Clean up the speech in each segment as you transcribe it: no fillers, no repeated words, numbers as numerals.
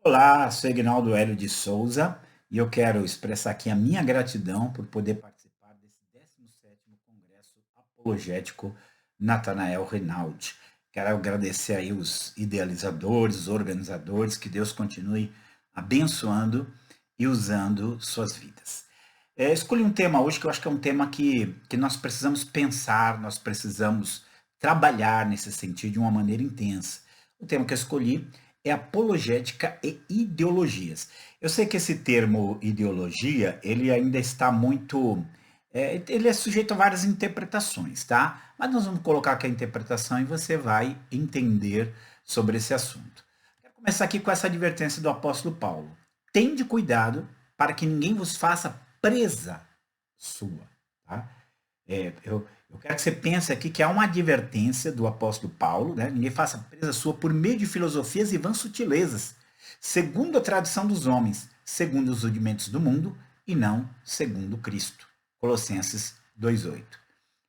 Olá, sou Ignaldo Hélio de Souza e eu quero expressar aqui a minha gratidão por poder participar desse 17º Congresso Apologético Natanael Reinaldi. Quero agradecer aí os idealizadores, os organizadores, que Deus continue abençoando e usando suas vidas. Escolhi um tema hoje que eu acho que é um tema que nós precisamos pensar, nós precisamos trabalhar nesse sentido de uma maneira intensa. O tema que eu escolhi é apologética e ideologias. Eu sei que esse termo ideologia, ele ainda está muito... ele é sujeito a várias interpretações, tá? Mas nós vamos colocar aqui a interpretação e você vai entender sobre esse assunto. Quero começar aqui com essa advertência do apóstolo Paulo. Tende cuidado para que ninguém vos faça presa sua, tá? Eu quero que você pense aqui que há uma advertência do apóstolo Paulo, né? Ninguém faça presa sua por meio de filosofias e vãs sutilezas, segundo a tradição dos homens, segundo os rudimentos do mundo e não segundo Cristo. Colossenses 2:8.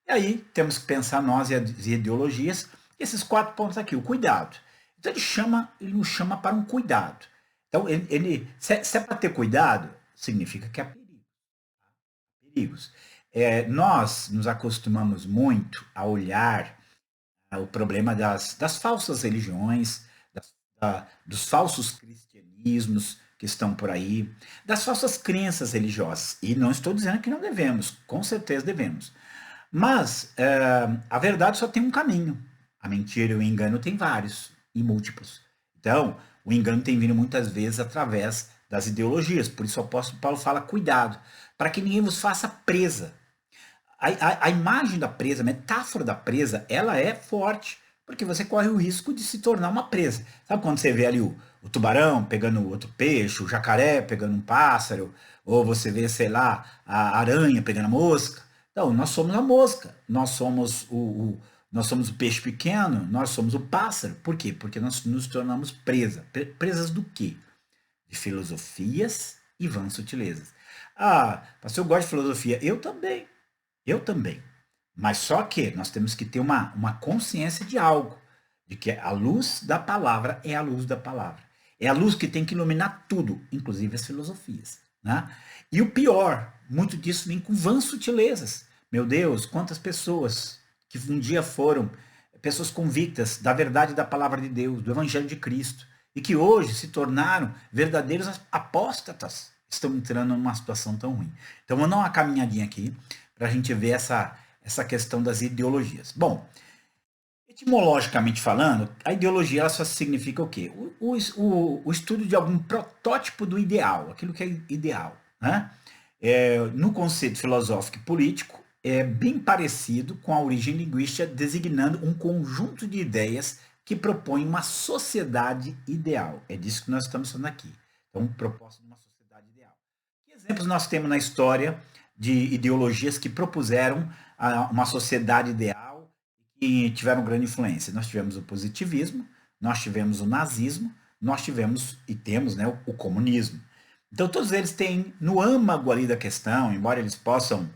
E aí temos que pensar nós e as ideologias, esses 4 pontos aqui, o cuidado. Então ele nos chama para um cuidado. Então, se é para ter cuidado, significa que há perigos. Nós nos acostumamos muito a olhar o problema das falsas religiões, dos falsos cristianismos que estão por aí, das falsas crenças religiosas. E não estou dizendo que não devemos, com certeza devemos. Mas a verdade só tem um caminho. A mentira e o engano tem vários e múltiplos. Então, o engano tem vindo muitas vezes através das ideologias. Por isso o apóstolo Paulo fala: cuidado, para que ninguém vos faça presa. A imagem da presa, a metáfora da presa, ela é forte, porque você corre o risco de se tornar uma presa. Sabe quando você vê ali o tubarão pegando outro peixe, o jacaré pegando um pássaro, ou você vê, sei lá, a aranha pegando a mosca? Então, nós somos a mosca, nós somos o peixe pequeno, nós somos o pássaro. Por quê? Porque nós nos tornamos presa. Presas do quê? De filosofias e vãs sutilezas. Ah, pastor, eu gosto de filosofia. Eu também. Eu também. Mas só que nós temos que ter uma consciência de algo, de que a luz da palavra é a luz da palavra. É a luz que tem que iluminar tudo, inclusive as filosofias. Né? E o pior, muito disso vem com vãs sutilezas. Meu Deus, quantas pessoas que um dia foram pessoas convictas da verdade da palavra de Deus, do Evangelho de Cristo, e que hoje se tornaram verdadeiros apóstatas, estão entrando numa situação tão ruim. Então, vou dar uma caminhadinha aqui para a gente ver essa questão das ideologias. Bom, etimologicamente falando, a ideologia ela só significa o quê? O estudo de algum protótipo do ideal, aquilo que é ideal. Né? No conceito filosófico e político, é bem parecido com a origem linguística, designando um conjunto de ideias que propõem uma sociedade ideal. É disso que nós estamos falando aqui. Então, proposta de uma sociedade ideal. Que exemplos nós temos na história de ideologias que propuseram uma sociedade ideal e que tiveram grande influência? Nós tivemos o positivismo, nós tivemos o nazismo, nós tivemos e temos, né, o comunismo. Então todos eles têm no âmago ali da questão, embora eles possam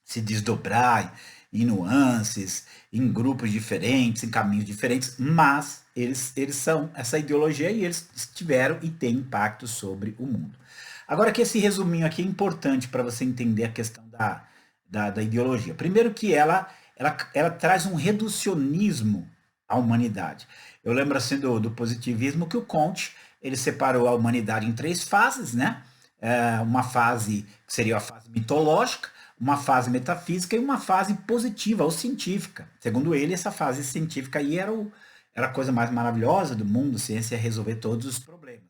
se desdobrar em nuances, em grupos diferentes, em caminhos diferentes, mas eles são essa ideologia e eles tiveram e têm impacto sobre o mundo. Agora que esse resuminho aqui é importante para você entender a questão da ideologia. Primeiro que ela traz um reducionismo à humanidade. Eu lembro assim do positivismo que o Comte ele separou a humanidade em 3 fases, né? Uma fase que seria a fase mitológica, uma fase metafísica e uma fase positiva ou científica. Segundo ele, essa fase científica aí era a coisa mais maravilhosa do mundo, a ciência ia resolver todos os problemas.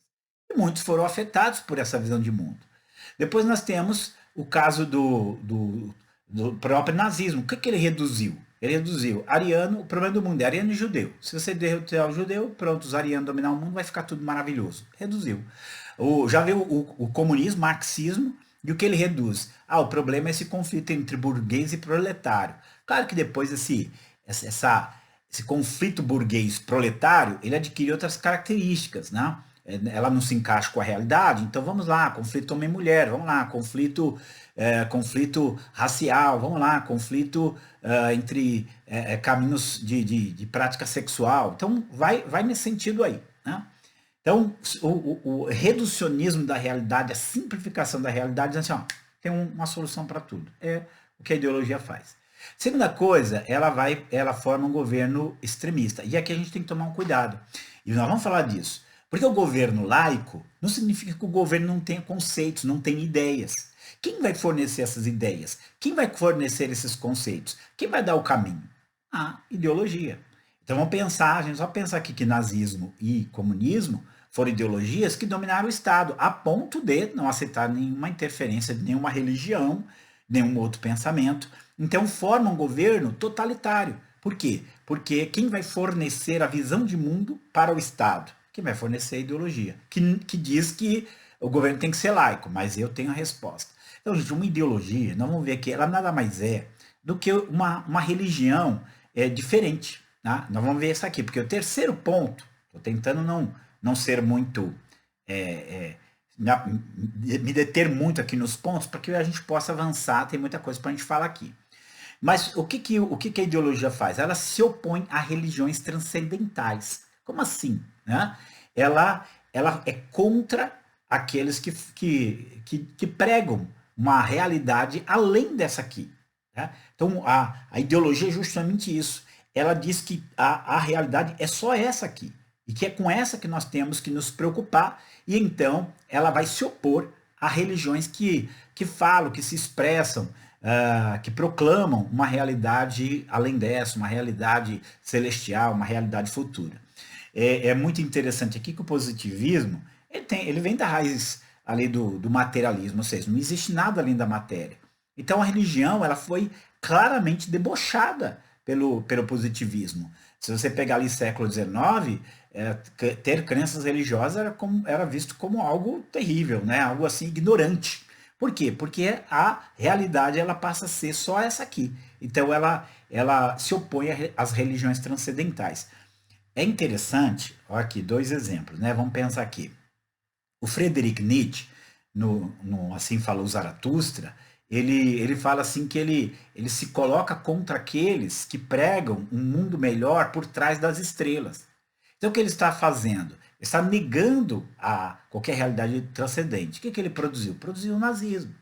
E muitos foram afetados por essa visão de mundo. Depois nós temos o caso do próprio nazismo. O que ele reduziu? Ele reduziu ariano, o problema do mundo é ariano e judeu. Se você derrotar o judeu, pronto, os arianos dominar o mundo, vai ficar tudo maravilhoso. Reduziu. Já veio o comunismo, marxismo, e o que ele reduz? O problema é esse conflito entre burguês e proletário. Claro que depois esse conflito burguês-proletário, ele adquire outras características, né? Ela não se encaixa com a realidade, então vamos lá, conflito homem-mulher, vamos lá, conflito racial, vamos lá, conflito entre caminhos de prática sexual. Então vai nesse sentido aí. Né? Então, o reducionismo da realidade, a simplificação da realidade, diz assim, ó, tem uma solução para tudo. É o que a ideologia faz. Segunda coisa, ela forma um governo extremista. E aqui a gente tem que tomar um cuidado. E nós vamos falar disso. Porque o governo laico não significa que o governo não tenha conceitos, não tenha ideias. Quem vai fornecer essas ideias? Quem vai fornecer esses conceitos? Quem vai dar o caminho? A ideologia. Então vamos pensar, a gente só pensar aqui que nazismo e comunismo foram ideologias que dominaram o Estado, a ponto de não aceitar nenhuma interferência de nenhuma religião, nenhum outro pensamento. Então forma um governo totalitário. Por quê? Porque quem vai fornecer a visão de mundo para o Estado? Quem vai fornecer a ideologia, que diz que o governo tem que ser laico, mas eu tenho a resposta. Então, gente, uma ideologia, nós vamos ver aqui, ela nada mais é do que uma religião diferente. Tá? Nós vamos ver isso aqui, porque o terceiro ponto, estou tentando não ser muito. É, me deter muito aqui nos pontos, para que a gente possa avançar, tem muita coisa para a gente falar aqui. Mas o que a ideologia faz? Ela se opõe a religiões transcendentais. Como assim? Né? Ela é contra aqueles que pregam uma realidade além dessa aqui. Né? Então, a ideologia é justamente isso. Ela diz que a realidade é só essa aqui. E que é com essa que nós temos que nos preocupar. E então, ela vai se opor a religiões que falam, que se expressam, que proclamam uma realidade além dessa, uma realidade celestial, uma realidade futura. É muito interessante aqui que o positivismo ele vem da raiz ali do materialismo, ou seja, não existe nada além da matéria. Então a religião ela foi claramente debochada pelo positivismo. Se você pegar ali século XIX, ter crenças religiosas era visto como algo terrível, né? Algo assim ignorante. Por quê? Porque a realidade ela passa a ser só essa aqui. Então ela se opõe às religiões transcendentais. É interessante, ó aqui, dois exemplos, né? Vamos pensar aqui. O Friedrich Nietzsche, no Assim Falou Zaratustra, ele fala assim que ele se coloca contra aqueles que pregam um mundo melhor por trás das estrelas. Então o que ele está fazendo? Ele está negando a qualquer realidade transcendente. O que ele produziu? Produziu o nazismo.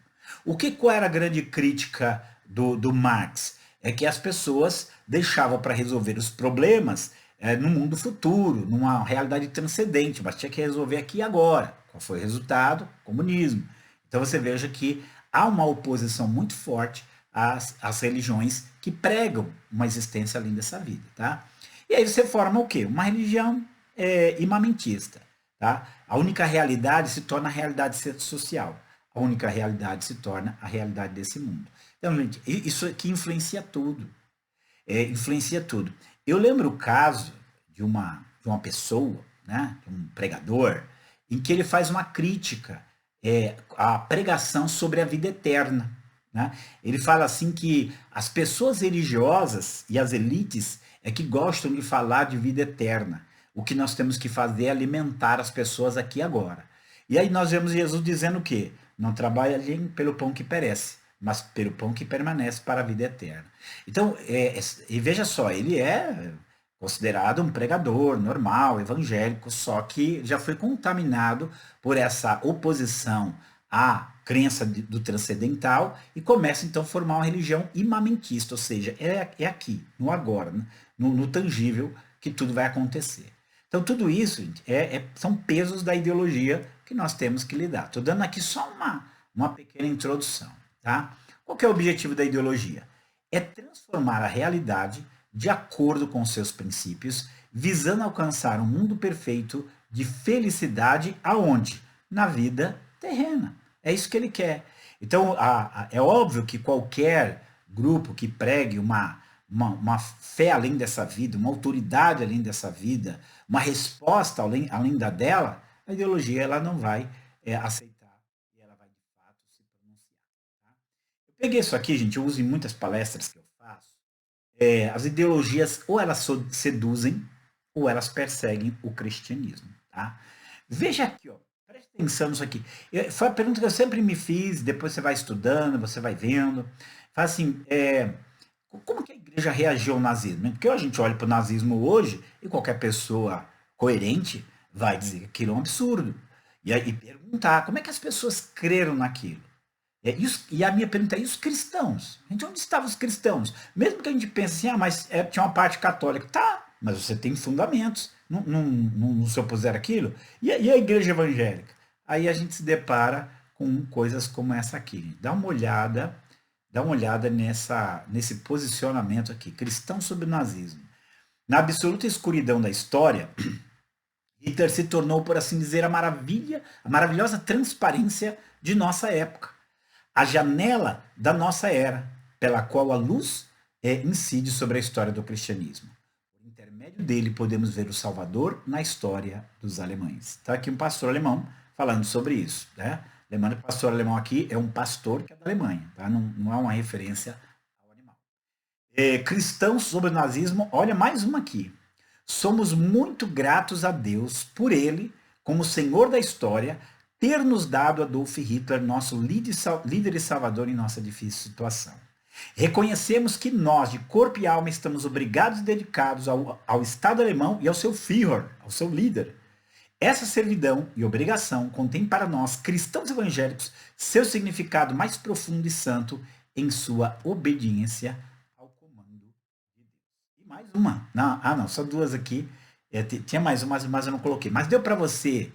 Qual era a grande crítica do Marx? É que as pessoas deixavam para resolver os problemas no mundo futuro, numa realidade transcendente, mas tinha que resolver aqui e agora. Qual foi o resultado? Comunismo. Então você veja que há uma oposição muito forte às religiões que pregam uma existência além dessa vida. Tá? E aí você forma o quê? Uma religião imamentista. Tá? A única realidade se torna a realidade social. A única realidade se torna a realidade desse mundo. Então, gente, isso aqui influencia tudo. Influencia tudo. Eu lembro o caso de uma pessoa, né, de um pregador, em que ele faz uma crítica à pregação sobre a vida eterna. Né? Ele fala assim que as pessoas religiosas e as elites é que gostam de falar de vida eterna. O que nós temos que fazer é alimentar as pessoas aqui e agora. E aí nós vemos Jesus dizendo o quê? Não trabalhem pelo pão que perece, mas pelo pão que permanece para a vida eterna. Então, e veja só, ele é considerado um pregador normal, evangélico, só que já foi contaminado por essa oposição à crença do transcendental e começa então a formar uma religião imamentista, ou seja, é aqui, no agora, né? no tangível, que tudo vai acontecer. Então tudo isso, gente, são pesos da ideologia que nós temos que lidar. Estou dando aqui só uma pequena introdução. Tá? Qual que é o objetivo da ideologia? É transformar a realidade de acordo com seus princípios, visando alcançar um mundo perfeito de felicidade aonde? Na vida terrena. É isso que ele quer. Então, é óbvio que qualquer grupo que pregue uma fé além dessa vida, uma autoridade além dessa vida, uma resposta além da dela, a ideologia ela não vai aceitar e ela vai de fato se pronunciar. Tá? Eu peguei isso aqui, gente, eu uso em muitas palestras que eu faço. As ideologias ou elas seduzem ou elas perseguem o cristianismo. Tá? Veja aqui, ó, preste atenção nisso aqui. Foi a pergunta que eu sempre me fiz, depois você vai estudando, você vai vendo. Fala assim, como que a igreja reagiu ao nazismo? Porque a gente olha para o nazismo hoje e qualquer pessoa coerente vai dizer que aquilo é um absurdo. E aí perguntar como é que as pessoas creram naquilo. E a minha pergunta é, e os cristãos? Gente, onde estavam os cristãos? Mesmo que a gente pense assim, mas tinha uma parte católica. Tá, mas você tem fundamentos. Não se opuser àquilo. E a igreja evangélica? Aí a gente se depara com coisas como essa aqui. Gente. Dá uma olhada nesse posicionamento aqui. Cristão sobre o nazismo. Na absoluta escuridão da história, Hitler se tornou, por assim dizer, a maravilhosa transparência de nossa época, a janela da nossa era, pela qual a luz incide sobre a história do cristianismo. Por intermédio dele, podemos ver o Salvador na história dos alemães. Está aqui um pastor alemão falando sobre isso. Né? Lembrando que o pastor alemão aqui é um pastor que é da Alemanha, tá? Não é uma referência ao animal. Cristãos sobre o nazismo, olha mais uma aqui. Somos muito gratos a Deus por ele, como Senhor da história, ter nos dado Adolf Hitler, nosso líder e salvador em nossa difícil situação. Reconhecemos que nós, de corpo e alma, estamos obrigados e dedicados ao Estado alemão e ao seu Führer, ao seu líder. Essa servidão e obrigação contém para nós, cristãos evangélicos, seu significado mais profundo e santo em sua obediência ao comando de Deus. E mais uma. Não, só duas aqui. Tinha mais uma, mas eu não coloquei. Mas deu para você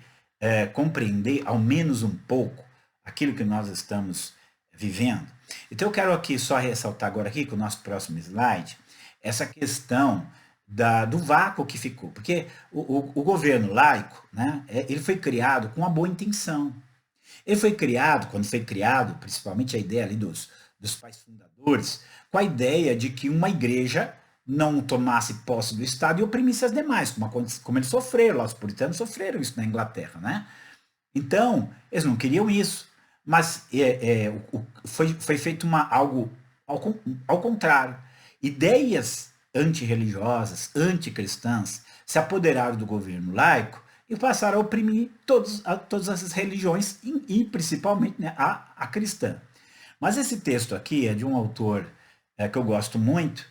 compreender, ao menos um pouco, aquilo que nós estamos vivendo? Então eu quero aqui só ressaltar agora aqui, com o nosso próximo slide, essa questão do vácuo que ficou. Porque o governo laico, né, ele foi criado com uma boa intenção. Ele foi criado, quando foi criado, principalmente a ideia ali dos pais fundadores, com a ideia de que uma igreja não tomasse posse do Estado e oprimisse as demais, como eles sofreram, lá os puritanos sofreram isso na Inglaterra, né? Então, eles não queriam isso, mas foi feito algo ao contrário. Ideias antirreligiosas, anticristãs, se apoderaram do governo laico e passaram a oprimir todas essas religiões e principalmente, né, a cristã. Mas esse texto aqui é de um autor que eu gosto muito,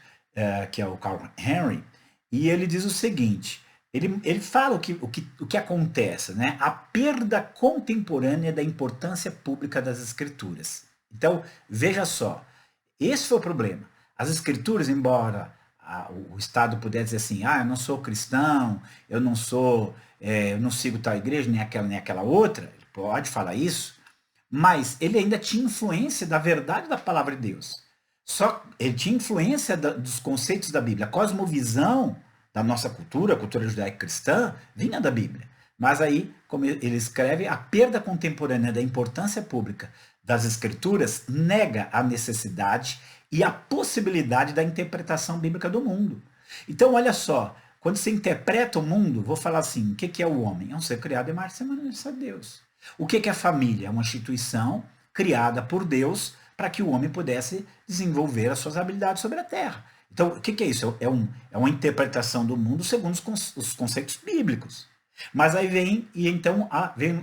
que é o Carl Henry, e ele diz o seguinte, ele fala o que acontece, né? A perda contemporânea da importância pública das escrituras. Então, veja só, esse foi o problema. As escrituras, embora o Estado pudesse dizer assim, eu não sou cristão, eu não sigo tal igreja, nem aquela outra, ele pode falar isso, mas ele ainda tinha influência da verdade da palavra de Deus. Só ele tinha influência dos conceitos da Bíblia. A cosmovisão da nossa cultura, a cultura judaico-cristã, vinha da Bíblia. Mas aí, como ele escreve, a perda contemporânea da importância pública das escrituras nega a necessidade e a possibilidade da interpretação bíblica do mundo. Então, olha só, quando você interpreta o mundo, vou falar assim, o que é o homem? É um ser criado em imagem e semelhança de Deus. O que é a família? É uma instituição criada por Deus para que o homem pudesse desenvolver as suas habilidades sobre a terra. Então, o que é isso? É uma interpretação do mundo segundo os conceitos bíblicos. Mas aí vem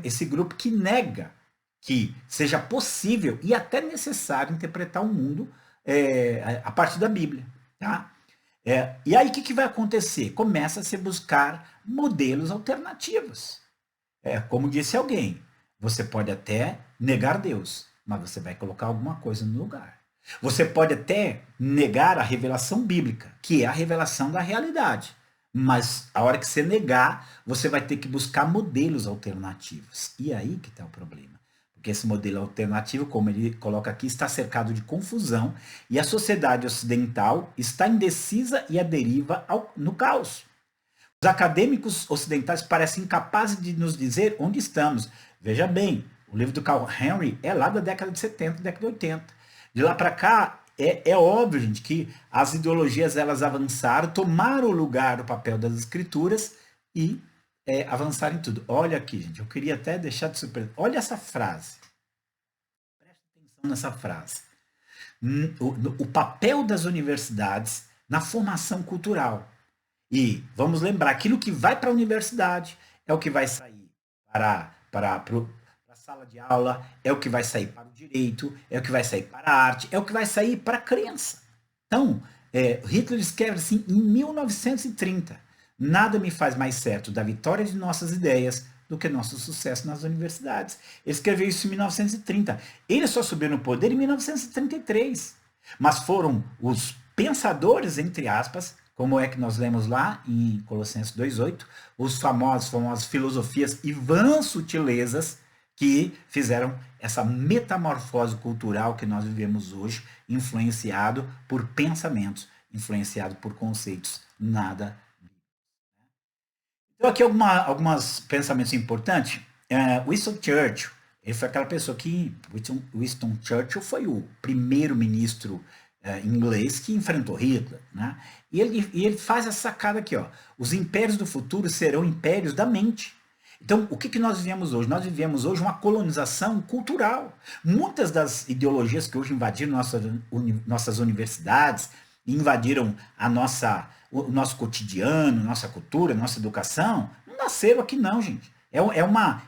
esse grupo que nega que seja possível e até necessário interpretar o mundo a partir da Bíblia. Tá? E aí o que vai acontecer? Começa a se buscar modelos alternativos. Como disse alguém, você pode até negar Deus, mas você vai colocar alguma coisa no lugar. Você pode até negar a revelação bíblica, que é a revelação da realidade. Mas a hora que você negar, você vai ter que buscar modelos alternativos. E aí que está o problema. Porque esse modelo alternativo, como ele coloca aqui, está cercado de confusão e a sociedade ocidental está indecisa e à deriva no caos. Os acadêmicos ocidentais parecem incapazes de nos dizer onde estamos. Veja bem, o livro do Carl Henry é lá da década de 70, década de 80. De lá para cá, é óbvio, gente, que as ideologias elas avançaram, tomaram o lugar do papel das escrituras e avançaram em tudo. Olha aqui, gente, eu queria até deixar de surpresa. Olha essa frase. Presta atenção nessa frase. O papel das universidades na formação cultural. E vamos lembrar, aquilo que vai para a universidade é o que vai sair para a sala de aula, é o que vai sair para o direito, é o que vai sair para a arte, é o que vai sair para a crença. Então, Hitler escreve assim em 1930. Nada me faz mais certo da vitória de nossas ideias do que nosso sucesso nas universidades. Ele escreveu isso em 1930. Ele só subiu no poder em 1933. Mas foram os pensadores, entre aspas, como é que nós lemos lá em Colossenses 2,8, os famosas filosofias e vãs sutilezas que fizeram essa metamorfose cultural que nós vivemos hoje, influenciado por pensamentos, influenciado por conceitos nada. Então, aqui alguns pensamentos importantes. Winston Churchill, ele foi aquela pessoa que. Winston Churchill foi o primeiro-ministro inglês que enfrentou Hitler. Né? E ele faz essa sacada aqui: ó, os impérios do futuro serão impérios da mente. Então, o que nós vivemos hoje? Nós vivemos hoje uma colonização cultural. Muitas das ideologias que hoje invadiram nossas universidades, invadiram o nosso cotidiano, nossa cultura, nossa educação, não nasceram aqui não, gente. É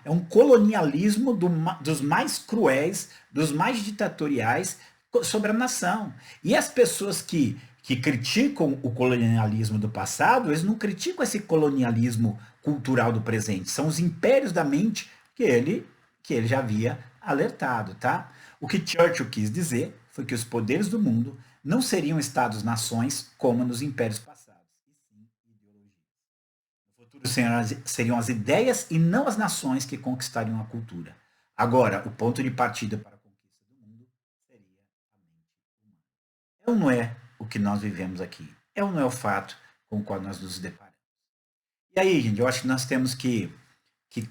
um colonialismo dos mais cruéis, dos mais ditatoriais sobre a nação. E as pessoas que criticam o colonialismo do passado, eles não criticam esse colonialismo cultural do presente. São os impérios da mente que ele já havia alertado, tá? O que Churchill quis dizer foi que os poderes do mundo não seriam estados-nações como nos impérios passados, e sim ideologias. No futuro seriam as ideias e não as nações que conquistariam a cultura. Agora, o ponto de partida para a conquista do mundo seria a mente humana. É ou não é o que nós vivemos aqui? É ou não é o fato com o qual nós nos deparamos? E aí, gente, eu acho que nós temos que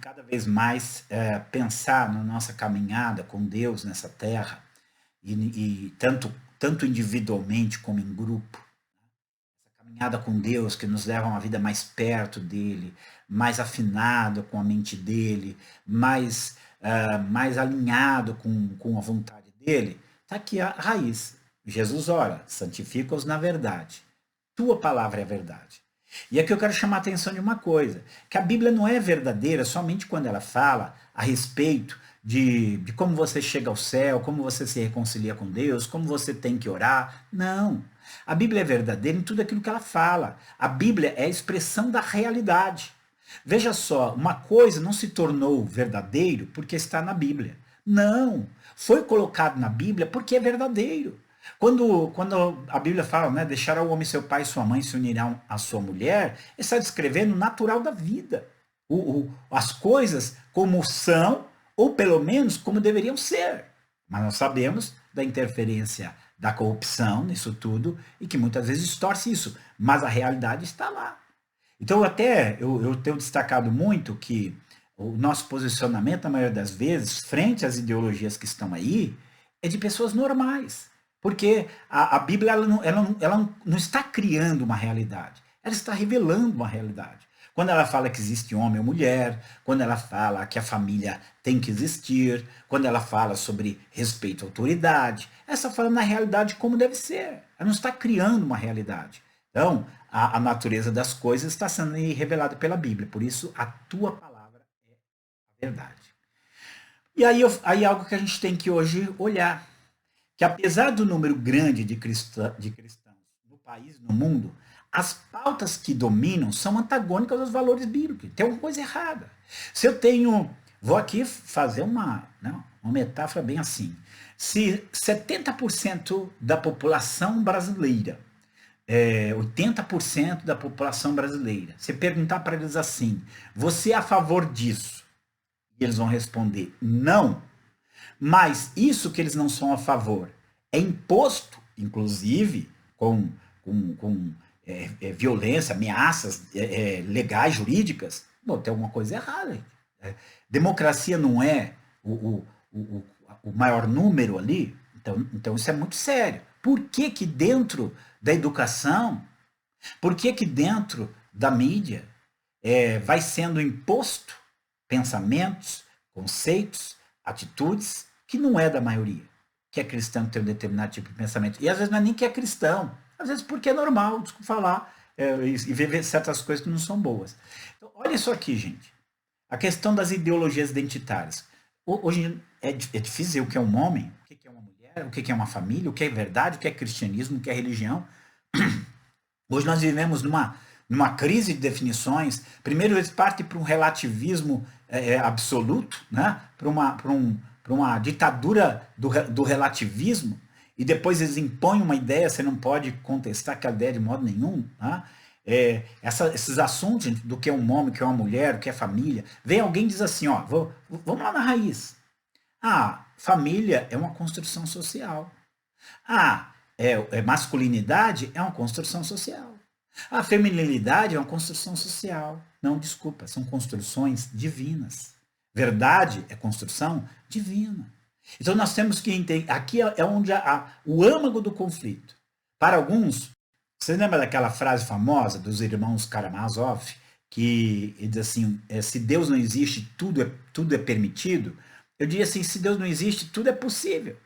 cada vez mais pensar na nossa caminhada com Deus nessa terra, e tanto individualmente como em grupo. Essa caminhada com Deus que nos leva a uma vida mais perto dele, mais afinado com a mente dele, mais alinhado com a vontade dele. Está aqui a raiz. Jesus ora, santifica-os na verdade. Tua palavra é a verdade. E aqui eu quero chamar a atenção de uma coisa, que a Bíblia não é verdadeira somente quando ela fala a respeito de como você chega ao céu, como você se reconcilia com Deus, como você tem que orar. Não. A Bíblia é verdadeira em tudo aquilo que ela fala. A Bíblia é a expressão da realidade. Veja só, uma coisa não se tornou verdadeiro porque está na Bíblia. Não. Foi colocado na Bíblia porque é verdadeiro. Quando a Bíblia fala, né, deixará o homem seu pai e sua mãe se unirão à sua mulher, ele está descrevendo o natural da vida. As coisas como são, ou pelo menos como deveriam ser. Mas nós sabemos da interferência da corrupção nisso tudo e que muitas vezes distorce isso. Mas a realidade está lá. Então eu tenho destacado muito que o nosso posicionamento, na maioria das vezes, frente às ideologias que estão aí, é de pessoas normais. Porque a Bíblia ela não está criando uma realidade, ela está revelando uma realidade. Quando ela fala que existe homem ou mulher, quando ela fala que a família tem que existir, quando ela fala sobre respeito à autoridade, ela está falando na realidade como deve ser. Ela não está criando uma realidade. Então, a natureza das coisas está sendo revelada pela Bíblia. Por isso, a tua palavra é a verdade. E aí algo que a gente tem que hoje olhar, que apesar do número grande de cristãos no país, no mundo, as pautas que dominam são antagônicas aos valores bíblicos. Tem alguma coisa errada. Se eu tenho... Vou aqui fazer uma metáfora bem assim. Se 70% da população brasileira, 80% da população brasileira, se perguntar para eles assim, você é a favor disso? E eles vão responder, não. Mas isso que eles não são a favor é imposto, inclusive, com violência, ameaças legais, jurídicas. Bom, tem alguma coisa errada. Democracia não é o maior número ali, então isso é muito sério. Por que que dentro da educação, por que que dentro da mídia vai sendo imposto pensamentos, conceitos, atitudes que não é da maioria, que é cristão, que tem um determinado tipo de pensamento. E às vezes não é nem que é cristão, às vezes porque é normal, desculpa falar, e ver certas coisas que não são boas. Então, olha isso aqui, gente. A questão das ideologias identitárias. Hoje é difícil dizer o que é um homem, o que é uma mulher, o que é uma família, o que é verdade, o que é cristianismo, o que é religião. Hoje nós vivemos numa crise de definições. Primeiro eles partem para um relativismo absoluto, né? Para uma ditadura do relativismo, e depois eles impõem uma ideia, você não pode contestar aquela ideia de modo nenhum, né? Esses assuntos do que é um homem, o que é uma mulher, o que é família, vem alguém e diz assim, ó, vamos lá na raiz. Família é uma construção social. Masculinidade é uma construção social. A feminilidade é uma construção social. Não, desculpa, são construções divinas. Verdade é construção divina. Então nós temos que entender, aqui é onde o âmago do conflito. Para alguns, você lembra daquela frase famosa dos irmãos Karamazov, que diz assim, se Deus não existe, tudo é permitido? Eu diria assim, se Deus não existe, tudo é possível.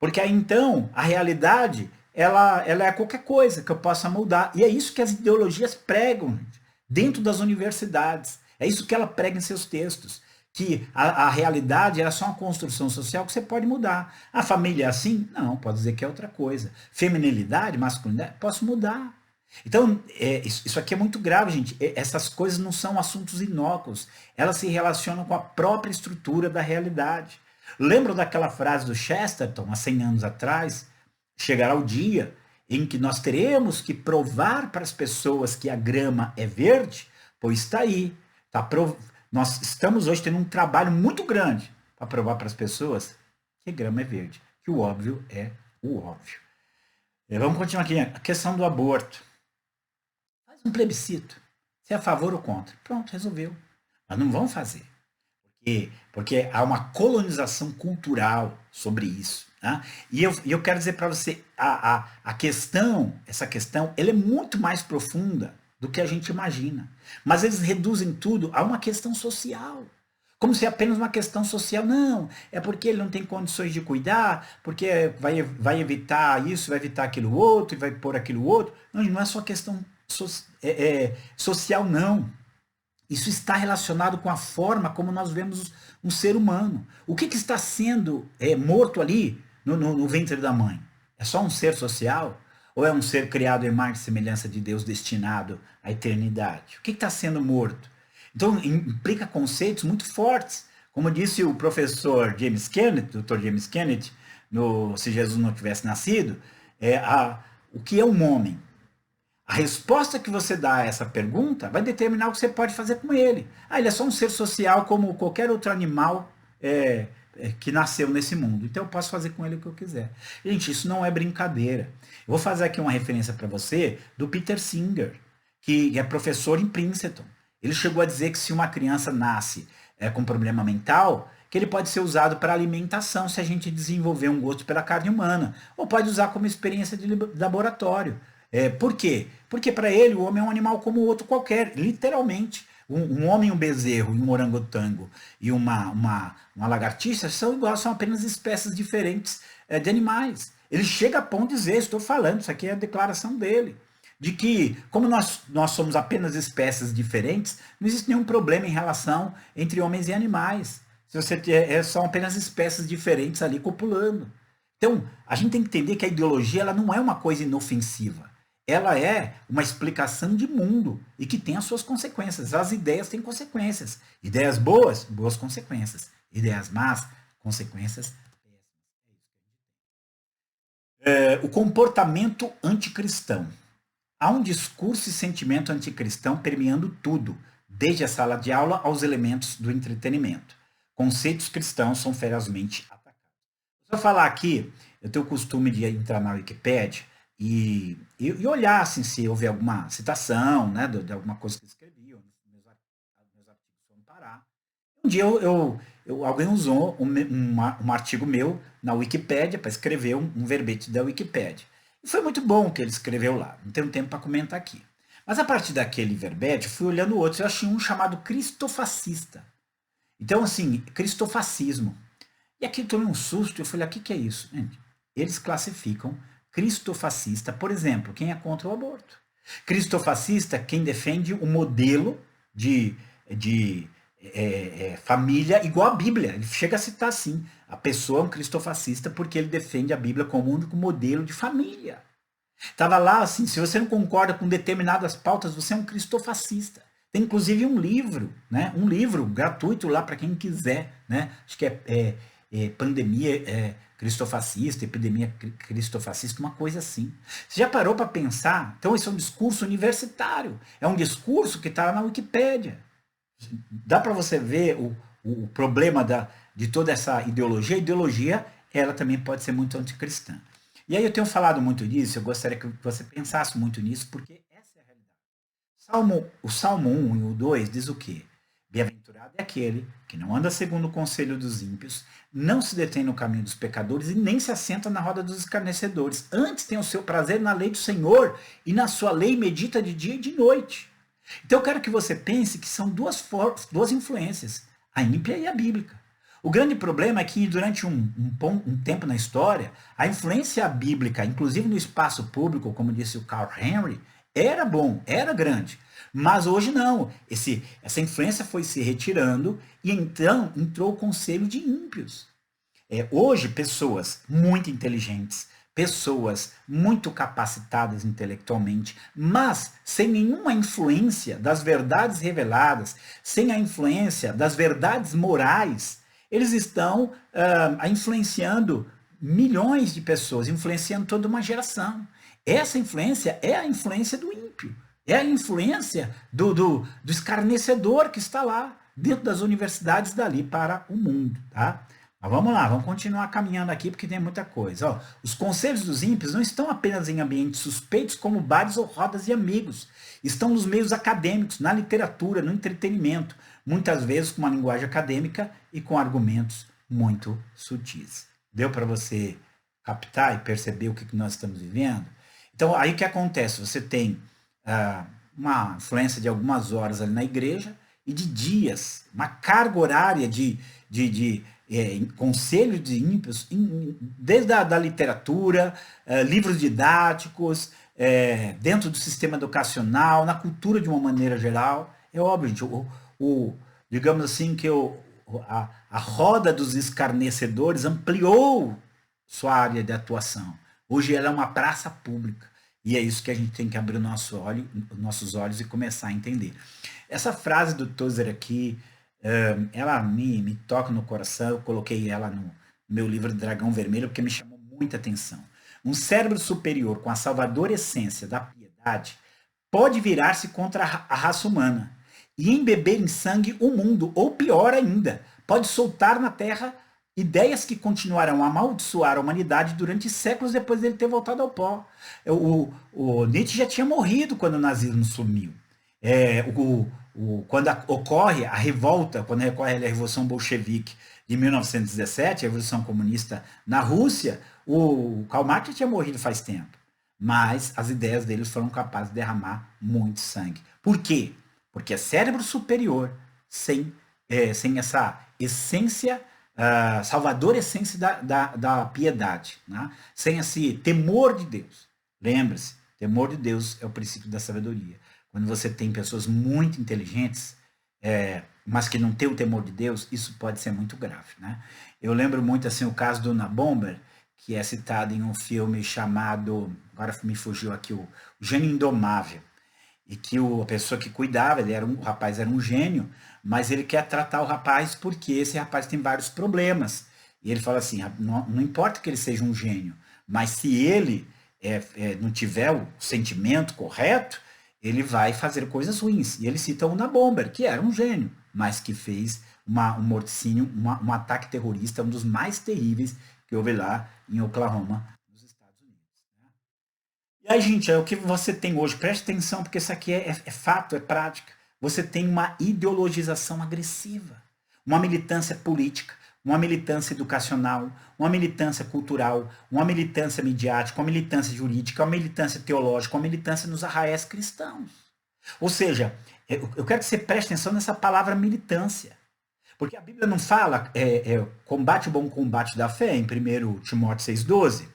Porque aí então, a realidade, ela é qualquer coisa que eu possa mudar. E é isso que as ideologias pregam dentro das universidades. É isso que ela prega em seus textos. Que a realidade era só uma construção social que você pode mudar. A família é assim? Não, pode dizer que é outra coisa. Feminilidade, masculinidade, posso mudar. Então, isso aqui é muito grave, gente. Essas coisas não são assuntos inócuos. Elas se relacionam com a própria estrutura da realidade. Lembram daquela frase do Chesterton, há 100 anos atrás? Chegará o dia em que nós teremos que provar para as pessoas que a grama é verde, pois está aí. Nós estamos hoje tendo um trabalho muito grande para provar para as pessoas que a grama é verde, que o óbvio é o óbvio. Vamos continuar aqui. A questão do aborto. Faz um plebiscito. Se é a favor ou contra. Pronto, resolveu. Mas não vão fazer. Porque há uma colonização cultural sobre isso. Né? E eu quero dizer para você, essa questão, ela é muito mais profunda do que a gente imagina. Mas eles reduzem tudo a uma questão social. Como se é apenas uma questão social. Não, é porque ele não tem condições de cuidar, porque vai evitar isso, vai evitar aquilo outro, e vai pôr aquilo outro. Não é só questão social, não. Isso está relacionado com a forma como nós vemos um ser humano. O que está sendo morto ali no ventre da mãe? É só um ser social? Ou é um ser criado em imagem e semelhança de Deus destinado à eternidade? O que está sendo morto? Então, implica conceitos muito fortes. Como disse o professor James Kennett, Dr. James Kennett, no Se Jesus Não Tivesse Nascido, o que é um homem? A resposta que você dá a essa pergunta vai determinar o que você pode fazer com ele. Ele é só um ser social como qualquer outro animal que nasceu nesse mundo. Então eu posso fazer com ele o que eu quiser. Gente, isso não é brincadeira. Eu vou fazer aqui uma referência para você do Peter Singer, que é professor em Princeton. Ele chegou a dizer que se uma criança nasce com problema mental, que ele pode ser usado para alimentação se a gente desenvolver um gosto pela carne humana, ou pode usar como experiência de laboratório. Por quê? Porque para ele o homem é um animal como o outro qualquer, literalmente. Um homem, um bezerro, um orangotango e uma lagartixa são iguais, são apenas espécies diferentes de animais. Ele chega a ponto de dizer, estou falando, isso aqui é a declaração dele, de que, como nós somos apenas espécies diferentes, não existe nenhum problema em relação entre homens e animais. Se você são apenas espécies diferentes ali copulando. Então, a gente tem que entender que a ideologia ela não é uma coisa inofensiva. Ela é uma explicação de mundo e que tem as suas consequências. As ideias têm consequências. Ideias boas, boas consequências. Ideias más, consequências péssimas. O comportamento anticristão. Há um discurso e sentimento anticristão permeando tudo, desde a sala de aula aos elementos do entretenimento. Conceitos cristãos são ferozmente atacados. Se eu falar aqui, eu tenho o costume de entrar na Wikipédia e olhar assim, se houve alguma citação, né, de alguma coisa que eu escrevi, meus artigos foram parar. Um dia alguém usou um artigo meu na Wikipédia para escrever um verbete da Wikipédia. E foi muito bom o que ele escreveu lá, não tenho tempo para comentar aqui. Mas a partir daquele verbete, eu fui olhando outros, eu achei um chamado cristofascista. Então, assim, cristofascismo. E aqui eu tomei um susto, eu falei, o que é isso? Gente, eles classificam cristofascista, por exemplo, quem é contra o aborto. Cristofascista, quem defende o modelo de família igual à Bíblia. Ele chega a citar assim, a pessoa é um cristofascista porque ele defende a Bíblia como o único modelo de família. Tava lá assim, se você não concorda com determinadas pautas, você é um cristofascista. Tem inclusive um livro, né? Um livro gratuito lá para quem quiser, né? Acho que é pandemia cristofascista, epidemia cristofascista, uma coisa assim. Você já parou para pensar? Então esse é um discurso universitário, é um discurso que está na Wikipédia. Dá para você ver o problema de toda essa ideologia. A ideologia, ela também pode ser muito anticristã. E aí eu tenho falado muito disso, eu gostaria que você pensasse muito nisso, porque essa é a realidade. O Salmo 1 e o 2 diz o quê? Bem-aventurado é aquele que não anda segundo o conselho dos ímpios, não se detém no caminho dos pecadores e nem se assenta na roda dos escarnecedores. Antes tem o seu prazer na lei do Senhor e na sua lei medita de dia e de noite. Então eu quero que você pense que são duas influências, a ímpia e a bíblica. O grande problema é que durante um tempo na história, a influência bíblica, inclusive no espaço público, como disse o Carl Henry, era bom, era grande. Mas hoje não. Essa influência foi se retirando e então entrou o conselho de ímpios. Hoje, pessoas muito inteligentes, pessoas muito capacitadas intelectualmente, mas sem nenhuma influência das verdades reveladas, sem a influência das verdades morais, eles estão influenciando milhões de pessoas, influenciando toda uma geração. Essa influência é a influência do ímpio, é a influência do escarnecedor que está lá dentro das universidades dali para o mundo, tá? Mas vamos lá, vamos continuar caminhando aqui porque tem muita coisa. Ó, os conselhos dos ímpios não estão apenas em ambientes suspeitos como bares ou rodas de amigos. Estão nos meios acadêmicos, na literatura, no entretenimento, muitas vezes com uma linguagem acadêmica e com argumentos muito sutis. Deu para você captar e perceber o que nós estamos vivendo? Então, aí o que acontece? Você tem uma influência de algumas horas ali na igreja e de dias, uma carga horária de conselhos de ímpios, desde a da literatura, livros didáticos, dentro do sistema educacional, na cultura de uma maneira geral. É óbvio, gente, digamos assim, que a roda dos escarnecedores ampliou sua área de atuação. Hoje ela é uma praça pública. E é isso que a gente tem que abrir nossos olhos e começar a entender. Essa frase do Tozer aqui, ela me toca no coração. Eu coloquei ela no meu livro Dragão Vermelho porque me chamou muita atenção. Um cérebro superior com a salvadora essência da piedade pode virar-se contra a raça humana e embeber em sangue o mundo, ou pior ainda, pode soltar na terra ideias que continuarão a amaldiçoar a humanidade durante séculos depois dele ter voltado ao pó. O Nietzsche já tinha morrido quando o nazismo sumiu. Quando ocorre a revolta, quando ocorre a Revolução Bolchevique de 1917, a Revolução Comunista na Rússia, o Karl Marx já tinha morrido faz tempo. Mas as ideias deles foram capazes de derramar muito sangue. Por quê? Porque é cérebro superior sem essa essência, salvadora essência da piedade, né? Sem esse temor de Deus. Lembre-se, temor de Deus é o princípio da sabedoria. Quando você tem pessoas muito inteligentes, mas que não têm o temor de Deus, isso pode ser muito grave, né? Eu lembro muito assim o caso do Unabomber, que é citado em um filme chamado, agora me fugiu aqui, o Gênio Indomável, e que a pessoa que cuidava, o rapaz era um gênio, mas ele quer tratar o rapaz porque esse rapaz tem vários problemas. E ele fala assim, não importa que ele seja um gênio, mas se ele não tiver o sentimento correto, ele vai fazer coisas ruins. E ele cita o Unabomber, que era um gênio, mas que fez um morticínio, um ataque terrorista, um dos mais terríveis que houve lá em Oklahoma, nos Estados Unidos. Né? E aí, gente, o que você tem hoje? Preste atenção, porque isso aqui é fato, é prática. Você tem uma ideologização agressiva, uma militância política, uma militância educacional, uma militância cultural, uma militância midiática, uma militância jurídica, uma militância teológica, uma militância nos arraiais cristãos. Ou seja, eu quero que você preste atenção nessa palavra militância. Porque a Bíblia não fala combate o bom combate da fé, em 1 Timóteo 6,12.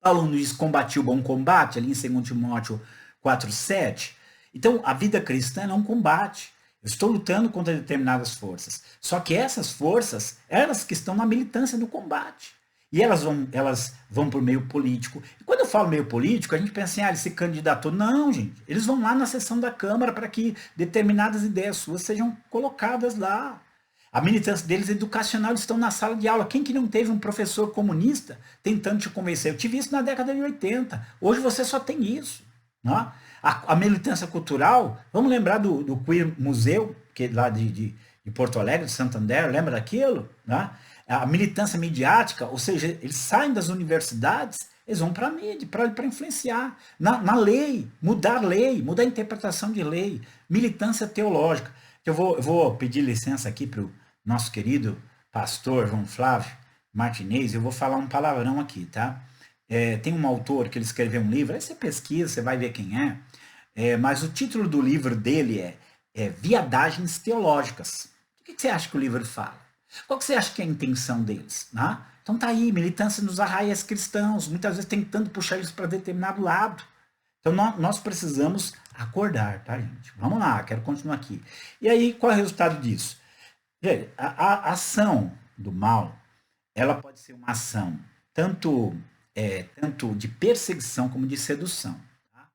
Paulo não diz combate o bom combate, ali em 2 Timóteo 4,7. Então, a vida cristã é um combate. Eu estou lutando contra determinadas forças. Só que essas forças, elas que estão na militância do combate. E elas vão para o meio político. E quando eu falo meio político, a gente pensa assim, ele se candidatou. Não, gente. Eles vão lá na sessão da Câmara para que determinadas ideias suas sejam colocadas lá. A militância deles é educacional, eles estão na sala de aula. Quem que não teve um professor comunista tentando te convencer? Eu tive isso na década de 80. Hoje você só tem isso. Né? A militância cultural, vamos lembrar do Queer Museu, que é lá de Porto Alegre, de Santander, lembra daquilo? Né? A militância midiática, ou seja, eles saem das universidades, eles vão para a mídia, para influenciar. Na lei, mudar a interpretação de lei, militância teológica. Eu vou pedir licença aqui para o nosso querido pastor João Flávio Martinez, eu vou falar um palavrão aqui, tá? Tem um autor que ele escreveu um livro, aí você pesquisa, você vai ver quem mas o título do livro dele é Viadagens Teológicas. O que você acha que o livro fala? Qual que você acha que é a intenção deles? Né? Então tá aí, militância nos arraiais cristãos, muitas vezes tentando puxar eles para determinado lado. Então nós precisamos acordar, tá, gente? Vamos lá, quero continuar aqui. E aí, qual é o resultado disso? Gente, a ação do mal, ela pode ser uma ação tanto de perseguição como de sedução. Tá?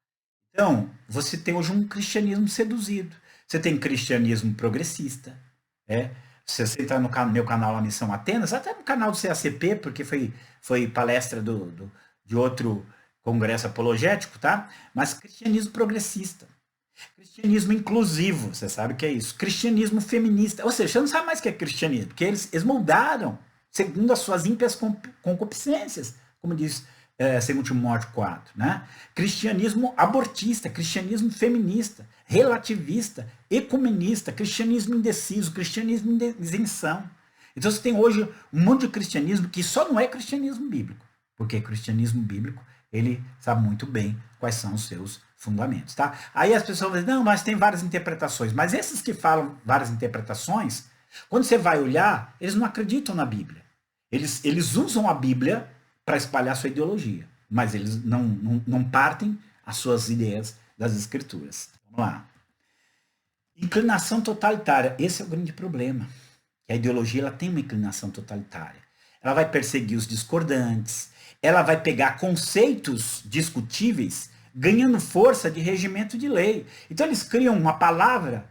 Então, você tem hoje um cristianismo seduzido. Você tem cristianismo progressista. É? Se você entrar no meu canal, a Missão Atenas, até no canal do CACP, porque foi palestra de outro congresso apologético, tá? Mas cristianismo progressista. Cristianismo inclusivo, você sabe o que é isso. Cristianismo feminista. Ou seja, você não sabe mais o que é cristianismo, porque eles moldaram segundo as suas ímpias concupiscências, como diz 2 Timóteo 4. Né? Cristianismo abortista, cristianismo feminista, relativista, ecumenista, cristianismo indeciso, cristianismo de isenção. Então você tem hoje um monte de cristianismo que só não é cristianismo bíblico, porque cristianismo bíblico, ele sabe muito bem quais são os seus fundamentos. Tá? Aí as pessoas dizem, não, mas tem várias interpretações. Mas esses que falam várias interpretações, quando você vai olhar, eles não acreditam na Bíblia. Eles usam a Bíblia para espalhar sua ideologia, mas eles não partem as suas ideias das Escrituras. Vamos lá. Inclinação totalitária. Esse é o grande problema. A ideologia ela tem uma inclinação totalitária. Ela vai perseguir os discordantes, ela vai pegar conceitos discutíveis, ganhando força de regimento de lei. Então eles criam uma palavra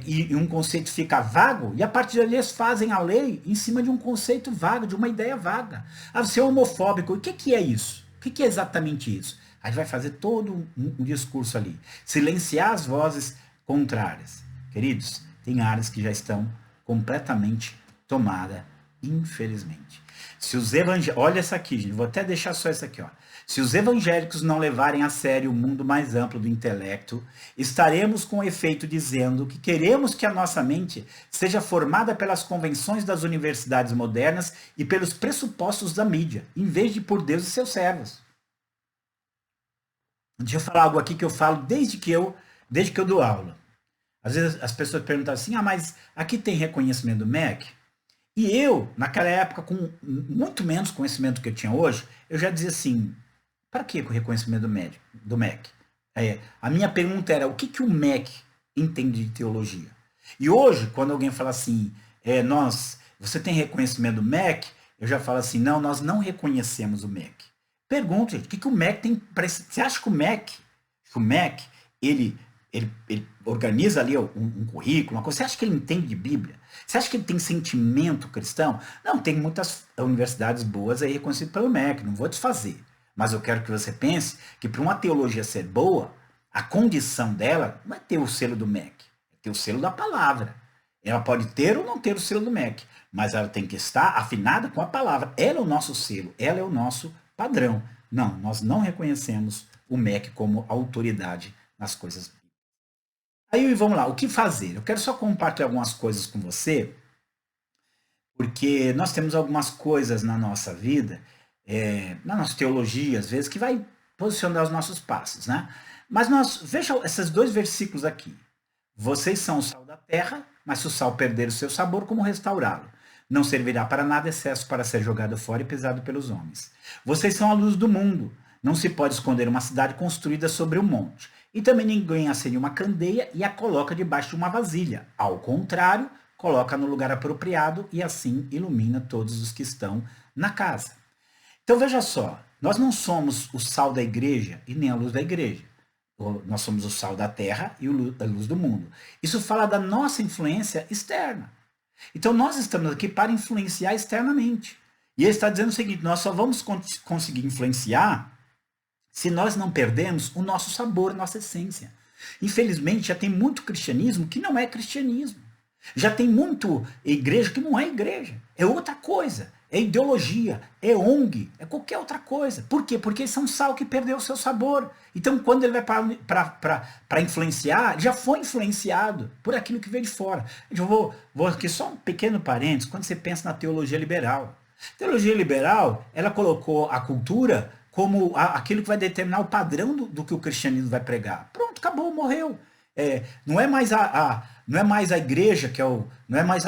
e um conceito fica vago, e a partir dali eles fazem a lei em cima de um conceito vago, de uma ideia vaga. Ah, você é homofóbico, o que é isso? O que é exatamente isso? Aí vai fazer todo um discurso ali. Silenciar as vozes contrárias. Queridos, tem áreas que já estão completamente tomadas, infelizmente. Se os evangélicos, olha essa aqui, gente, vou até deixar só isso aqui, ó. Se os evangélicos não levarem a sério o mundo mais amplo do intelecto, estaremos com efeito dizendo que queremos que a nossa mente seja formada pelas convenções das universidades modernas e pelos pressupostos da mídia, em vez de por Deus e seus servos. Deixa eu falar algo aqui que eu falo desde que eu dou aula. Às vezes as pessoas perguntam assim, mas aqui tem reconhecimento do MEC? E eu, naquela época, com muito menos conhecimento que eu tinha hoje, eu já dizia assim, para que o reconhecimento do MEC? A minha pergunta era, o que o MEC entende de teologia? E hoje, quando alguém fala assim, você tem reconhecimento do MEC? Eu já falo assim, não, nós não reconhecemos o MEC. Pergunta, gente, o que o MEC tem para... Você acha que o MEC, ele organiza ali um currículo, uma coisa. Você acha que ele entende de Bíblia? Você acha que ele tem sentimento cristão? Não, tem muitas universidades boas aí reconhecidas pelo MEC, não vou desfazer. Mas eu quero que você pense que para uma teologia ser boa, a condição dela não é ter o selo do MEC, é ter o selo da palavra. Ela pode ter ou não ter o selo do MEC, mas ela tem que estar afinada com a palavra. Ela é o nosso selo, ela é o nosso padrão. Não, nós não reconhecemos o MEC como autoridade nas coisas bíblicas. Aí vamos lá, o que fazer? Eu quero só compartilhar algumas coisas com você, porque nós temos algumas coisas na nossa vida, na nossa teologia, às vezes, que vai posicionar os nossos passos, né? Mas veja esses dois versículos aqui. Vocês são o sal da terra, mas se o sal perder o seu sabor, como restaurá-lo? Não servirá para nada, excesso para ser jogado fora e pesado pelos homens. Vocês são a luz do mundo. Não se pode esconder uma cidade construída sobre um monte. E também ninguém acende uma candeia e a coloca debaixo de uma vasilha. Ao contrário, coloca no lugar apropriado e assim ilumina todos os que estão na casa. Então veja só, nós não somos o sal da igreja e nem a luz da igreja. Nós somos o sal da terra e a luz do mundo. Isso fala da nossa influência externa. Então nós estamos aqui para influenciar externamente. E ele está dizendo o seguinte: nós só vamos conseguir influenciar se nós não perdermos o nosso sabor, nossa essência. Infelizmente, já tem muito cristianismo que não é cristianismo. Já tem muito igreja que não é igreja. É outra coisa. É ideologia, é ONG, é qualquer outra coisa. Por quê? Porque eles são sal que perdeu o seu sabor. Então, quando ele vai para influenciar, já foi influenciado por aquilo que veio de fora. Eu vou aqui só um pequeno parênteses, quando você pensa na teologia liberal. A teologia liberal, ela colocou a cultura como aquilo que vai determinar o padrão do que o cristianismo vai pregar. Pronto, acabou, morreu. Não é mais não é mais a igreja que não é mais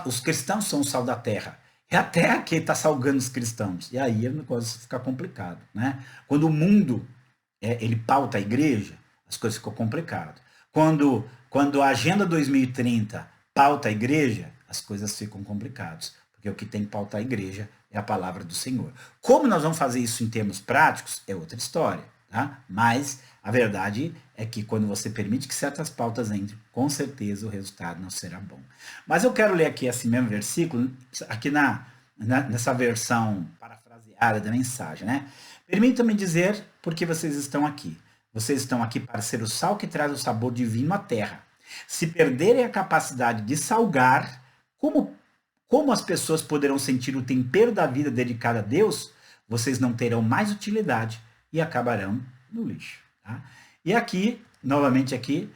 os cristãos são o sal da terra. É a terra que está salgando os cristãos. E aí o negócio fica complicado, né? Quando o mundo ele pauta a igreja, as coisas ficam complicadas. Quando a Agenda 2030 pauta a igreja, as coisas ficam complicadas. Porque o que tem que pautar a igreja é a palavra do Senhor. Como nós vamos fazer isso em termos práticos, é outra história. Tá? Mas a verdade é que quando você permite que certas pautas entrem, com certeza o resultado não será bom. Mas eu quero ler aqui esse mesmo versículo, aqui nessa versão parafraseada da mensagem. Né? Permitam-me dizer por que vocês estão aqui. Vocês estão aqui para ser o sal que traz o sabor divino à terra. Se perderem a capacidade de salgar, como as pessoas poderão sentir o tempero da vida dedicada a Deus, vocês não terão mais utilidade e acabarão no lixo. Tá? E aqui, novamente aqui,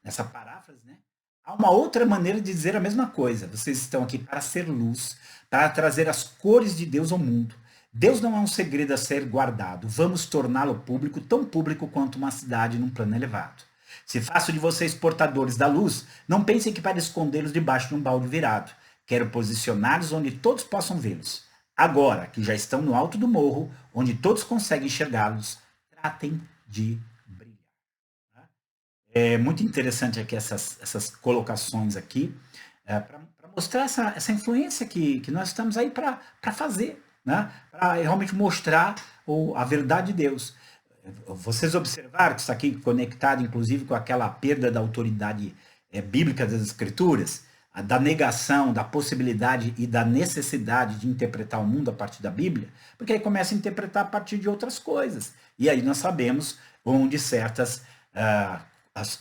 nessa paráfrase, né, há uma outra maneira de dizer a mesma coisa. Vocês estão aqui para ser luz, para trazer as cores de Deus ao mundo. Deus não é um segredo a ser guardado. Vamos torná-lo público, tão público quanto uma cidade num plano elevado. Se faço de vocês portadores da luz, não pensem que para escondê-los debaixo de um balde virado. Quero posicioná-los onde todos possam vê-los. Agora que já estão no alto do morro, onde todos conseguem enxergá-los, tratem de brilhar. É muito interessante aqui essas colocações aqui, para mostrar essa influência que nós estamos aí para fazer, né? Para realmente mostrar a verdade de Deus. Vocês observaram que isso aqui conectado, inclusive, com aquela perda da autoridade bíblica das Escrituras, da negação, da possibilidade e da necessidade de interpretar o mundo a partir da Bíblia, porque aí começa a interpretar a partir de outras coisas. E aí nós sabemos onde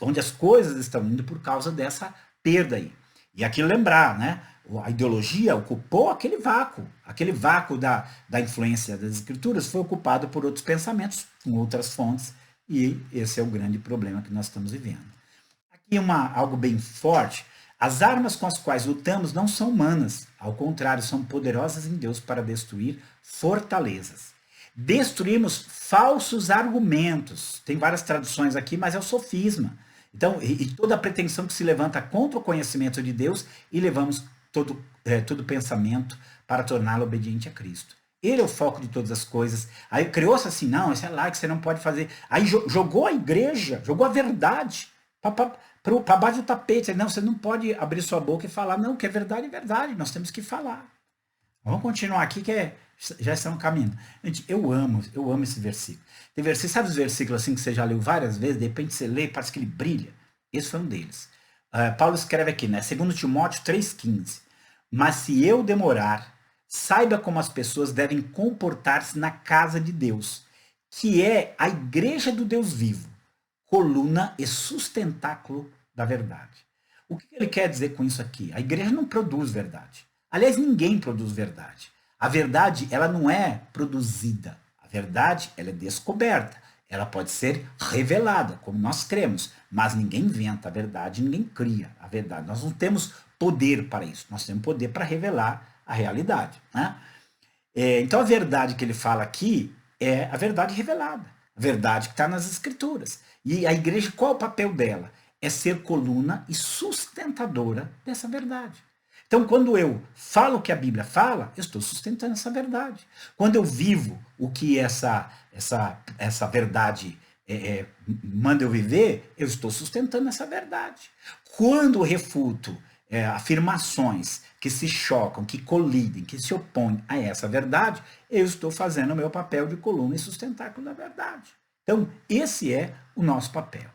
onde as coisas estão indo por causa dessa perda aí. E aqui lembrar, né? A ideologia ocupou aquele vácuo da influência das Escrituras foi ocupado por outros pensamentos, com outras fontes, e esse é o grande problema que nós estamos vivendo. Aqui algo bem forte: as armas com as quais lutamos não são humanas, ao contrário, são poderosas em Deus para destruir fortalezas. Destruímos falsos argumentos. Tem várias traduções aqui, mas é o sofisma. Então, e toda a pretensão que se levanta contra o conhecimento de Deus, e levamos todo pensamento para torná-lo obediente a Cristo. Ele é o foco de todas as coisas. Aí criou-se assim, não, isso é lá que você não pode fazer. Aí jogou a igreja, jogou a verdade para baixo do tapete. Não, você não pode abrir sua boca e falar, não, que é verdade, nós temos que falar. Vamos continuar aqui, já estamos caminhando. Gente, eu amo esse versículo. Tem versículo, sabe os versículos assim que você já leu várias vezes, de repente você lê e parece que ele brilha? Esse foi um deles. Paulo escreve aqui, né? 2 Timóteo 3,15. Mas se eu demorar, saiba como as pessoas devem comportar-se na casa de Deus, que é a igreja do Deus vivo, coluna e sustentáculo da verdade. O que ele quer dizer com isso aqui? A igreja não produz verdade. Aliás, ninguém produz verdade. A verdade, ela não é produzida. A verdade, ela é descoberta. Ela pode ser revelada, como nós cremos, mas ninguém inventa a verdade, ninguém cria a verdade. Nós não temos poder para isso, nós temos poder para revelar a realidade. Né? Então a verdade que ele fala aqui é a verdade revelada, a verdade que está nas Escrituras. E a igreja, qual é o papel dela? É ser coluna e sustentadora dessa verdade. Então, quando eu falo o que a Bíblia fala, eu estou sustentando essa verdade. Quando eu vivo o que essa verdade manda eu viver, eu estou sustentando essa verdade. Quando eu refuto afirmações que se chocam, que colidem, que se opõem a essa verdade, eu estou fazendo o meu papel de coluna e sustentáculo da verdade. Então, esse é o nosso papel.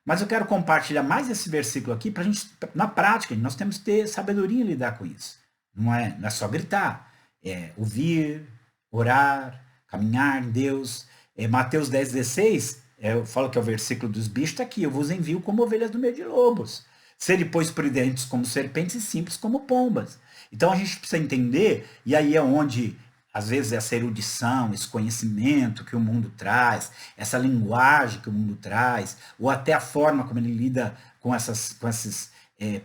Mas eu quero compartilhar mais esse versículo aqui para a gente, na prática, nós temos que ter sabedoria em lidar com isso. Não é só gritar, é ouvir, orar, caminhar em Deus. Mateus 10,16, eu falo que é o versículo dos bichos, está aqui: eu vos envio como ovelhas do meio de lobos. Sede, pois, prudentes como serpentes e simples como pombas. Então a gente precisa entender, e aí é onde, às vezes, essa erudição, esse conhecimento que o mundo traz, essa linguagem que o mundo traz, ou até a forma como ele lida com esses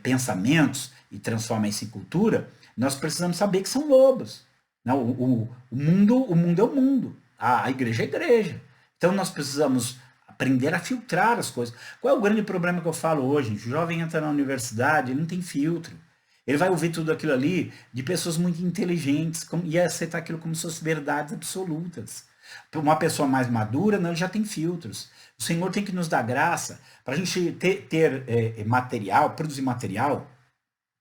pensamentos e transforma isso em cultura, nós precisamos saber que são lobos. Não, o mundo é o mundo, a igreja é a igreja. Então nós precisamos aprender a filtrar as coisas. Qual é o grande problema que eu falo hoje? O jovem entra na universidade, ele não tem filtro. Ele vai ouvir tudo aquilo ali de pessoas muito inteligentes e aceitar aquilo como suas verdades absolutas. Uma pessoa mais madura, não, ele já tem filtros. O Senhor tem que nos dar graça para a gente ter material, produzir material,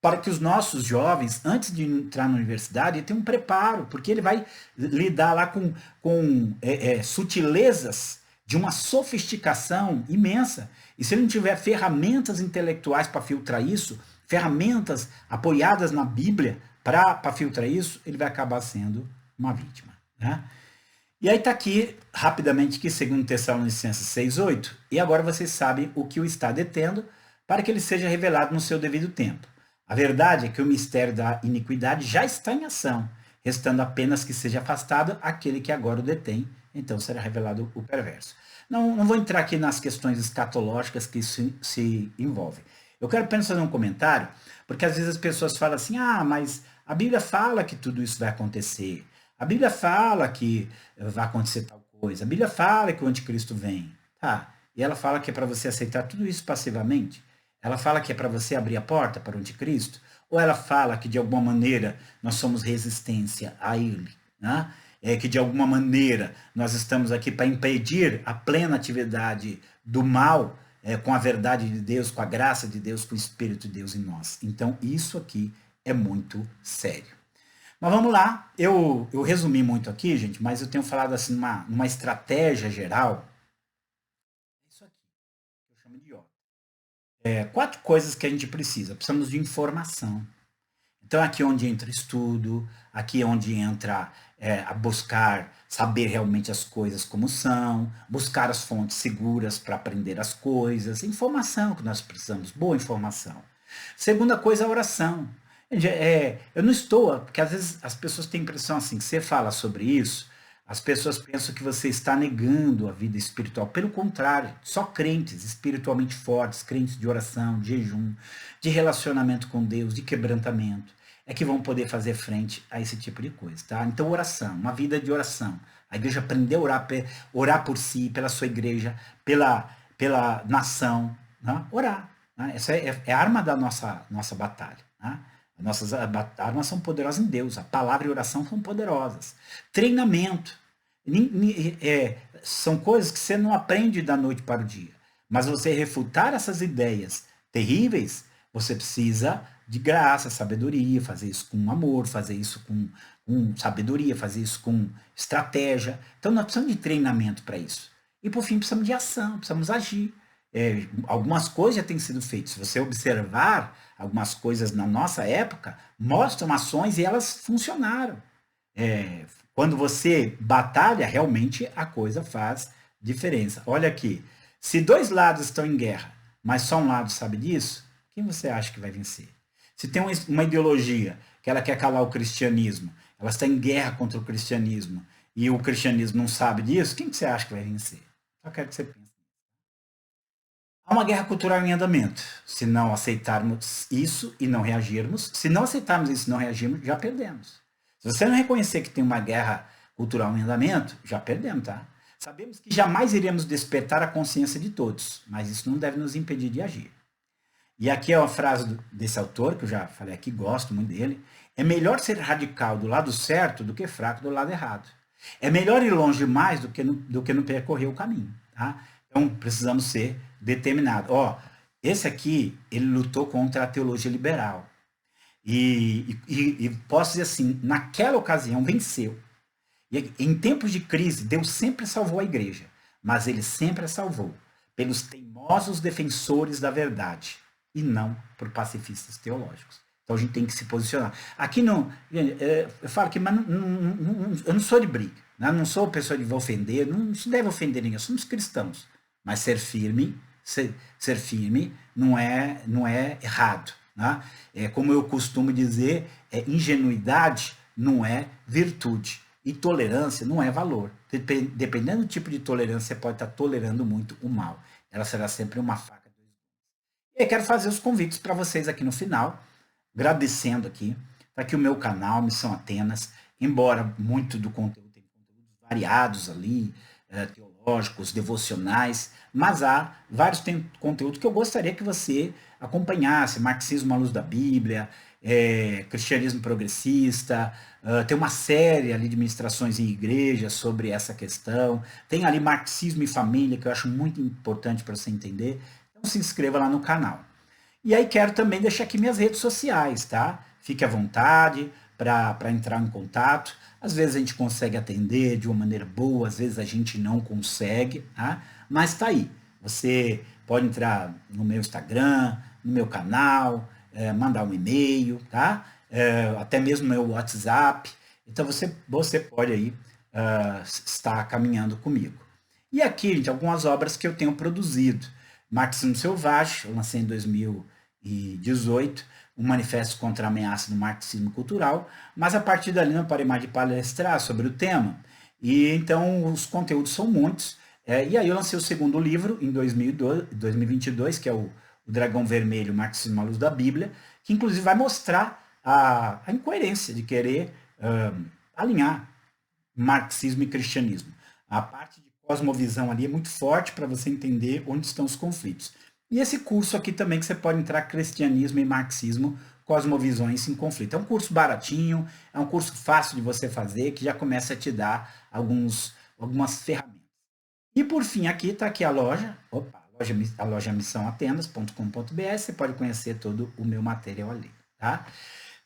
para que os nossos jovens, antes de entrar na universidade, tenham um preparo, porque ele vai lidar lá com sutilezas de uma sofisticação imensa. E se ele não tiver ferramentas intelectuais para filtrar isso, ferramentas apoiadas na Bíblia para filtrar isso, ele vai acabar sendo uma vítima. Né? E aí está aqui, rapidamente, que 2 Tessalonicenses 6,8, e agora vocês sabem o que o está detendo, para que ele seja revelado no seu devido tempo. A verdade é que o mistério da iniquidade já está em ação, restando apenas que seja afastado aquele que agora o detém, então será revelado o perverso. Não vou entrar aqui nas questões escatológicas que isso se envolvem. Eu quero apenas fazer um comentário, porque às vezes as pessoas falam assim, mas a Bíblia fala que tudo isso vai acontecer, a Bíblia fala que vai acontecer tal coisa, a Bíblia fala que o anticristo vem, tá? E ela fala que é para você aceitar tudo isso passivamente? Ela fala que é para você abrir a porta para o anticristo? Ou ela fala que de alguma maneira nós somos resistência a ele? Né? Que de alguma maneira nós estamos aqui para impedir a plena atividade do mal com a verdade de Deus, com a graça de Deus, com o Espírito de Deus em nós. Então isso aqui é muito sério. Mas vamos lá, eu resumi muito aqui, gente, mas eu tenho falado assim numa estratégia geral. Isso aqui, que eu chamo de óbvio. 4 coisas que a gente precisa. Precisamos de informação. Então, aqui é onde entra estudo, aqui é onde entra a buscar saber realmente as coisas como são, buscar as fontes seguras para aprender as coisas, informação que nós precisamos, boa informação. Segunda coisa, a oração. Eu não estou, porque às vezes as pessoas têm a impressão assim, que você fala sobre isso, as pessoas pensam que você está negando a vida espiritual. Pelo contrário, só crentes espiritualmente fortes, crentes de oração, de jejum, de relacionamento com Deus, de quebrantamento, é que vão poder fazer frente a esse tipo de coisa. Tá? Então, oração, uma vida de oração. A igreja aprendeu a orar por si, pela sua igreja, pela nação. Né? Orar. Né? Essa é a arma da nossa batalha. Né? As nossas armas são poderosas em Deus. A palavra e a oração são poderosas. Treinamento. São coisas que você não aprende da noite para o dia. Mas você refutar essas ideias terríveis, você precisa de graça, sabedoria, fazer isso com amor, fazer isso com sabedoria, fazer isso com estratégia. Então nós precisamos de treinamento para isso. E por fim precisamos de ação, precisamos agir. Algumas coisas já têm sido feitas. Se você observar algumas coisas na nossa época, mostram ações e elas funcionaram. Quando você batalha, realmente a coisa faz diferença. Olha aqui, se 2 lados estão em guerra, mas só um lado sabe disso, quem você acha que vai vencer? Se tem uma ideologia que ela quer calar o cristianismo, ela está em guerra contra o cristianismo, e o cristianismo não sabe disso, quem que você acha que vai vencer? Só quero que você pense. Há uma guerra cultural em andamento. Se não aceitarmos isso e não reagirmos, se não aceitarmos isso e não reagirmos, já perdemos. Se você não reconhecer que tem uma guerra cultural em andamento, já perdemos, tá? Sabemos que jamais iremos despertar a consciência de todos, mas isso não deve nos impedir de agir. E aqui é uma frase desse autor, que eu já falei aqui, gosto muito dele. É melhor ser radical do lado certo do que fraco do lado errado. É melhor ir longe demais do que não percorrer o caminho, tá? Então, precisamos ser determinados. Esse aqui, ele lutou contra a teologia liberal. E posso dizer assim, naquela ocasião venceu. E em tempos de crise, Deus sempre salvou a igreja, mas ele sempre a salvou pelos teimosos defensores da verdade e não por pacifistas teológicos. Então a gente tem que se posicionar. Aqui não, eu falo que mas eu não sou de briga, né? Não sou pessoa de ofender, não se deve ofender ninguém, somos cristãos. Mas ser firme não é errado. Né? Como eu costumo dizer, ingenuidade não é virtude. E tolerância não é valor. Dependendo do tipo de tolerância, você pode estar tolerando muito o mal. Ela será sempre uma faca. E eu quero fazer os convites para vocês aqui no final, agradecendo aqui, para que o meu canal, Missão Atenas, embora muito do conteúdo tenha conteúdos variados ali, teológicos, devocionais, mas há vários conteúdos que eu gostaria que você acompanhasse, marxismo à luz da Bíblia, cristianismo progressista, tem uma série ali de ministrações em igreja sobre essa questão, tem ali marxismo e família, que eu acho muito importante para você entender, então se inscreva lá no canal. E aí quero também deixar aqui minhas redes sociais, tá? Fique à vontade para entrar em contato. Às vezes a gente consegue atender de uma maneira boa, às vezes a gente não consegue, tá? Mas tá aí. Você pode entrar no meu Instagram, no meu canal, mandar um e-mail, tá? Até mesmo no meu WhatsApp. Então você pode aí estar caminhando comigo. E aqui, gente, algumas obras que eu tenho produzido. Marxismo Selvagem, eu lancei em 2018, um manifesto contra a ameaça do marxismo cultural, mas a partir dali não parei mais de palestrar sobre o tema, e então os conteúdos são muitos, e aí eu lancei o segundo livro em 2022, que é o Dragão Vermelho, Marxismo à Luz da Bíblia, que inclusive vai mostrar a incoerência de querer alinhar marxismo e cristianismo. A parte de cosmovisão ali é muito forte para você entender onde estão os conflitos. E esse curso aqui também que você pode entrar cristianismo e marxismo, cosmovisões em conflito. É um curso baratinho, é um curso fácil de você fazer, que já começa a te dar algumas ferramentas. E por fim, aqui está aqui a loja, a loja missãoatenas.com.br, você pode conhecer todo o meu material ali, tá?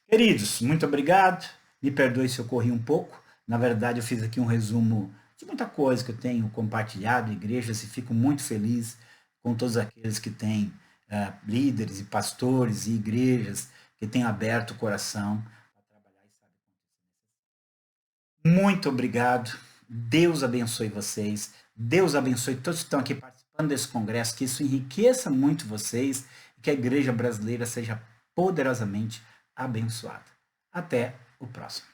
Queridos, muito obrigado. Me perdoe se eu corri um pouco. Na verdade, eu fiz aqui um resumo de muita coisa que eu tenho compartilhado em igrejas e fico muito feliz com todos aqueles que têm líderes e pastores e igrejas que têm aberto o coração para trabalhar e saber. Muito obrigado. Deus abençoe vocês. Deus abençoe todos que estão aqui participando desse congresso, que isso enriqueça muito vocês e que a igreja brasileira seja poderosamente abençoada. Até o próximo.